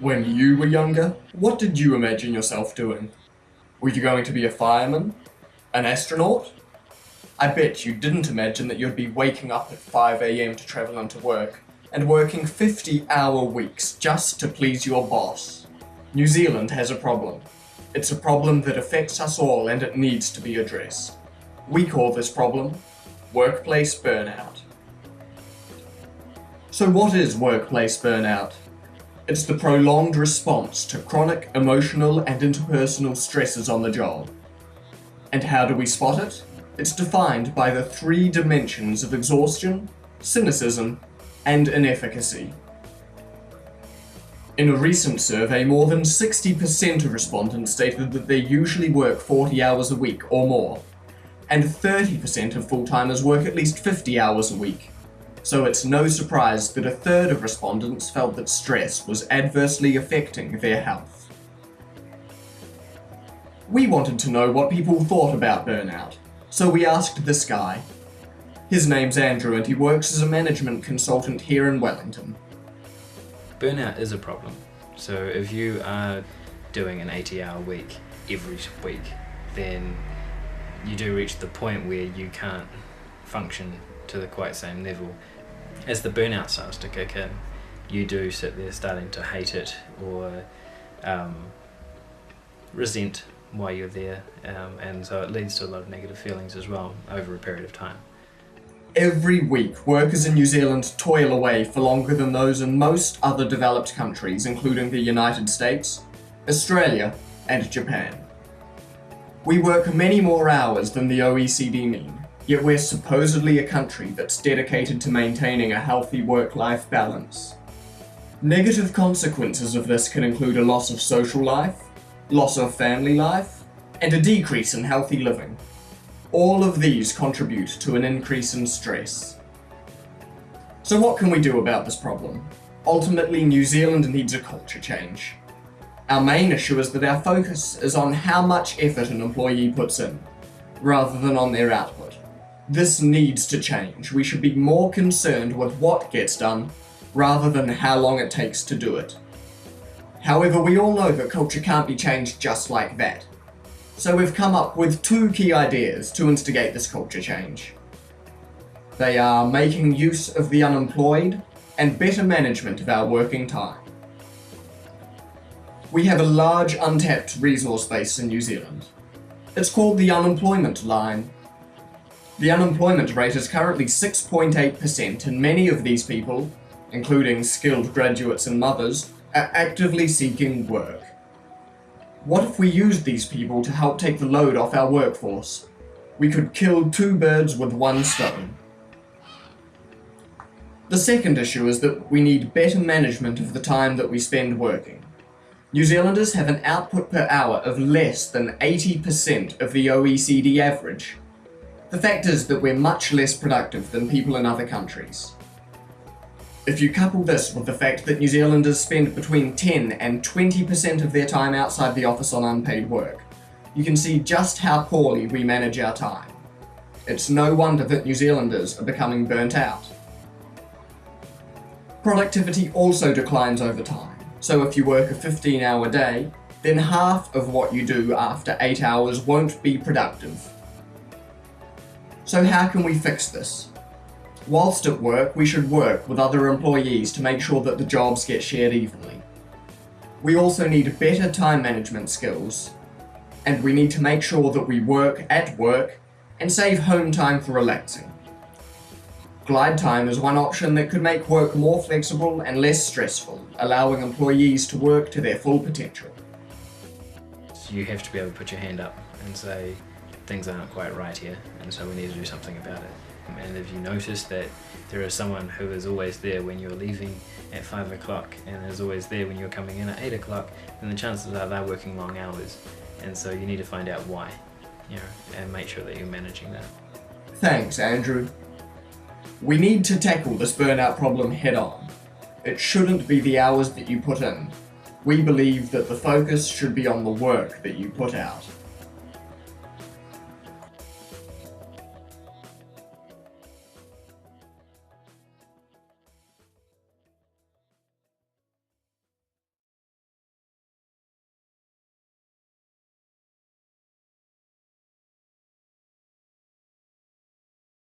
When you were younger, what did you imagine yourself doing? Were you going to be a fireman? An astronaut? I bet you didn't imagine that you'd be waking up at 5 a.m. to travel into work and working 50-hour weeks just to please your boss. New Zealand has a problem. It's a problem that affects us all and it needs to be addressed. We call this problem workplace burnout. So what is workplace burnout? It's the prolonged response to chronic emotional and interpersonal stresses on the job. And how do we spot it? It's defined by the three dimensions of exhaustion, cynicism, and inefficacy. In a recent survey, more than 60% of respondents stated that they usually work 40 hours a week or more, and 30% of full-timers work at least 50 hours a week. So it's no surprise that a third of respondents felt that stress was adversely affecting their health. We wanted to know what people thought about burnout, so we asked this guy. His name's Andrew and he works as a management consultant here in Wellington. Burnout is a problem. So if you are doing an 80-hour week every week, then you do reach the point where you can't function to the quite same level. As the burnout starts to kick in, you do sit there starting to hate it or resent why you're there, and so it leads to a lot of negative feelings as well over a period of time. Every week, workers in New Zealand toil away for longer than those in most other developed countries, including the United States, Australia, and Japan. We work many more hours than the OECD mean, yet we're supposedly a country that's dedicated to maintaining a healthy work-life balance. Negative consequences of this can include a loss of social life, loss of family life, and a decrease in healthy living. All of these contribute to an increase in stress. So what can we do about this problem? Ultimately, New Zealand needs a culture change. Our main issue is that our focus is on how much effort an employee puts in, rather than on their output. This needs to change. We should be more concerned with what gets done, rather than how long it takes to do it. However, we all know that culture can't be changed just like that. So we've come up with two key ideas to instigate this culture change. They are making use of the unemployed and better management of our working time. We have a large untapped resource base in New Zealand. It's called the unemployment line. The unemployment rate is currently 6.8%, and many of these people, including skilled graduates and mothers, are actively seeking work. What if we used these people to help take the load off our workforce? We could kill two birds with one stone. The second issue is that we need better management of the time that we spend working. New Zealanders have an output per hour of less than 80% of the OECD average. The fact is that we're much less productive than people in other countries. If you couple this with the fact that New Zealanders spend between 10 and 20% of their time outside the office on unpaid work, you can see just how poorly we manage our time. It's no wonder that New Zealanders are becoming burnt out. Productivity also declines over time, so if you work a 15-hour day, then half of what you do after 8 hours won't be productive. So how can we fix this? Whilst at work, we should work with other employees to make sure that the jobs get shared evenly. We also need better time management skills, and we need to make sure that we work at work and save home time for relaxing. Glide time is one option that could make work more flexible and less stressful, allowing employees to work to their full potential. You have to be able to put your hand up and say, things aren't quite right here, and so we need to do something about it. And if you notice that there is someone who is always there when you're leaving at 5 o'clock and is always there when you're coming in at 8 o'clock, then the chances are they're working long hours. And so you need to find out why, and make sure that you're managing that. Thanks, Andrew. We need to tackle this burnout problem head on. It shouldn't be the hours that you put in. We believe that the focus should be on the work that you put out.